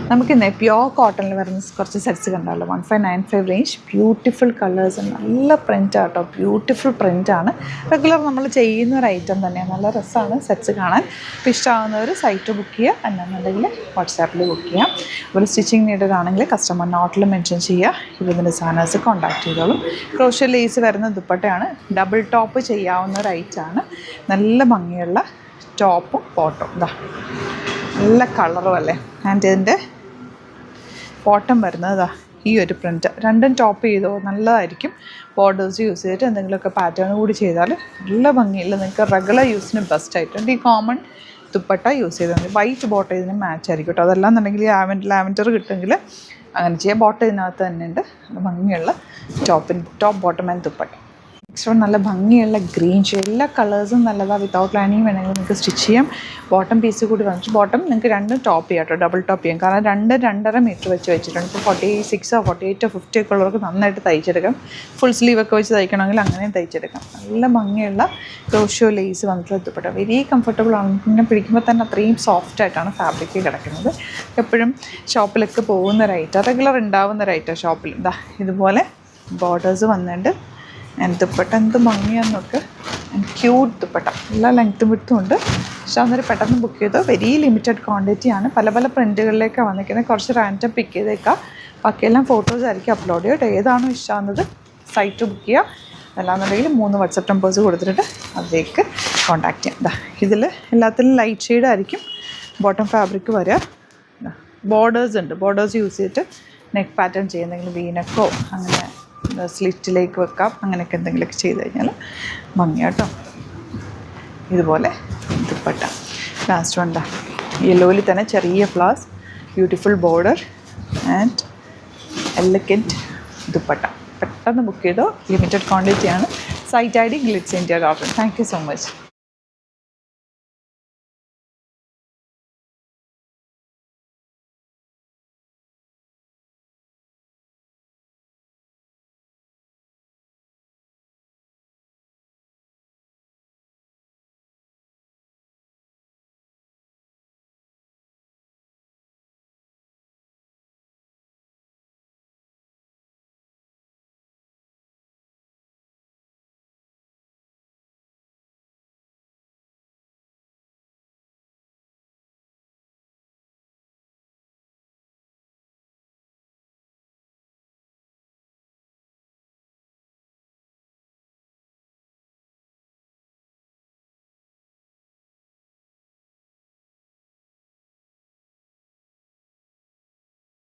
നമുക്കിന്ന് പ്യോർ കോട്ടണിൽ വരുന്ന കുറച്ച് സെറ്റ്സ് കണ്ടല്ലോ. 1595 റേഞ്ച്, ബ്യൂട്ടിഫുൾ കളേഴ്സ്, നല്ല പ്രിൻ്റ് ആട്ടോ, ബ്യൂട്ടിഫുൾ പ്രിൻ്റാണ്. റെഗുലർ നമ്മൾ ചെയ്യുന്ന ഒരു ഐറ്റം തന്നെയാണ്. നല്ല രസമാണ് സെറ്റ്സ് കാണാൻ. ഇപ്പോൾ ഇഷ്ടമാകുന്നവർ സൈറ്റ് ബുക്ക് ചെയ്യുക, അല്ലാന്നുണ്ടെങ്കിൽ വാട്സാപ്പിൽ ബുക്ക് ചെയ്യാം. ഒരു സ്റ്റിച്ചിങ് നീഡഡ് ആണെങ്കിൽ കസ്റ്റമർ നോട്ടിൽ മെൻഷൻ ചെയ്യുക, ഇതിൻ്റെ ഡിസൈനേഴ്സ് കോൺടാക്ട് ചെയ്തോളും. ക്രോഷ്യ ലേസ് വരുന്ന ദുപ്പട്ടയാണ്, ഡബിൾ ടോപ്പ് ചെയ്യാവുന്ന ഒരു ഐറ്റമാണ്. നല്ല ഭംഗിയുള്ള ടോപ്പും ബോട്ടവും, ഇതാ നല്ല കളറും അല്ലേ. ആൻഡ് ഇതിൻ്റെ ബോട്ടം വരുന്നത് ഇതാ ഈ ഒരു പ്രിൻറ്റ്. രണ്ടും ടോപ്പ് ചെയ്തോ നല്ലതായിരിക്കും. ബോർഡേഴ്സ് യൂസ് ചെയ്തിട്ട് എന്തെങ്കിലുമൊക്കെ പാറ്റേൺ കൂടി ചെയ്താൽ നല്ല ഭംഗിയില്ല. നിങ്ങൾക്ക് റെഗുലർ യൂസിന് ബെസ്റ്റ് ആയിട്ടുണ്ട്. ഈ കോമൺ ദുപ്പട്ട യൂസ് ചെയ്താൽ മതി. വൈറ്റ് ബോട്ടം ഇതിന് മാച്ച് ആയിരിക്കും കേട്ടോ. അതല്ലാന്നുണ്ടെങ്കിൽ ലാവൻഡർ കിട്ടുമെങ്കിൽ അങ്ങനെ ചെയ്യാം. ബോട്ടം ഇതിനകത്ത് തന്നെ ഉണ്ട്. നല്ല ഭംഗിയുള്ള top bottom and dupatta. Next നല്ല ഭംഗിയുള്ള ഗ്രീൻ ഷെയ്ഡ്. എല്ലാ കളേഴ്സും നല്ലതാണ്. വിത്തൗട്ട് ലൈനിങ് വേണമെങ്കിൽ നിങ്ങൾക്ക് സ്റ്റിച്ച് ചെയ്യാം. ബോട്ടം പീസ് കൂടി വന്നിട്ട് ബോട്ടം നിങ്ങൾക്ക് രണ്ടും ടോപ്പ് ചെയ്യാം കേട്ടോ, ഡബിൾ ടോപ്പ് ചെയ്യാം. കാരണം 2-2.5 മീറ്റർ വെച്ചിട്ടുണ്ട്. ഇപ്പോൾ 46 48 50 ഒക്കെ ഉള്ളവർക്ക് നന്നായിട്ട് തയ്ച്ചെടുക്കാം. ഫുൾ സ്ലീവ് ഒക്കെ വെച്ച് തയ്ക്കണമെങ്കിൽ അങ്ങനെയും തയ്ച്ചെടുക്കാം. നല്ല ഭംഗിയുള്ള ക്രോഷ്യോ ലേസ് വന്നിട്ടുള്ള ദുപ്പട്ട, വെരി കംഫർട്ടബിൾ ആണ്. പിന്നെ പിടിക്കുമ്പോൾ തന്നെ അത്രയും സോഫ്റ്റ് ആയിട്ടാണ് ഫാബ്രിക് കിടക്കുന്നത്. എപ്പോഴും ഷോപ്പിലൊക്കെ പോകുന്ന ഒരു ഐറ്റം, റെഗുലർ ഉണ്ടാവുന്ന ഒരു ഐറ്റം ഷോപ്പിൽ. ഇതാ ഇതുപോലെ ബോർഡേഴ്സ് വന്നിട്ടുണ്ട്. ദുപ്പട്ട എന്ത് ഭംഗിയാന്നൊക്കെ, ക്യൂട്ട് ദുപ്പട്ട, എല്ലാ ലെങ്ത്തും വിട്ടും ഉണ്ട്. പക്ഷേ അന്നേരം പെട്ടെന്ന് ബുക്ക് ചെയ്തോ. വെരി ലിമിറ്റഡ് ക്വാണ്ടിറ്റിയാണ്. പല പല പ്രിൻറ്റുകളിലേക്കാണ് വന്നിരിക്കുന്നത്. കുറച്ച് റാൻഡം പിക്ക് ചെയ്തേക്കാം. ബാക്കിയെല്ലാം ഫോട്ടോസ് ആയിരിക്കും അപ്ലോഡ് ചെയ്യുക. ഏതാണോ ഇഷ്ടമാകുന്നത് സൈറ്റ് ബുക്ക് ചെയ്യുക. അല്ലാന്നുണ്ടെങ്കിൽ 3 വാട്സപ്പ് നമ്പേഴ്സ് കൊടുത്തിട്ട് അതിലേക്ക് കോൺടാക്ട് ചെയ്യാം. ഇതിൽ എല്ലാത്തിലും ലൈറ്റ് ഷെയ്ഡായിരിക്കും ബോട്ടം ഫാബ്രിക് വരിക. ബോർഡേഴ്സ് ഉണ്ട്. ബോർഡേഴ്സ് യൂസ് ചെയ്തിട്ട് നെക്ക് പാറ്റേൺ ചെയ്യുന്നെങ്കിൽ വീനക്കോ അങ്ങനെ സ്ലിറ്റിലേക്ക് വെക്കാം. അങ്ങനെയൊക്കെ എന്തെങ്കിലുമൊക്കെ ചെയ്ത് കഴിഞ്ഞാൽ ഭംഗിയാട്ടോ. ഇതുപോലെ ദുപ്പട്ട ലാസ്റ്റ് വേണ്ട യെല്ലോയിൽ തന്നെ ചെറിയ flowers, beautiful border and elegant dupatta. പെട്ടെന്ന് ബുക്ക് ചെയ്തോ. ലിമിറ്റഡ് ക്വാണ്ടിറ്റിയാണ്. Site ID glitzindia.in. Thank you so much.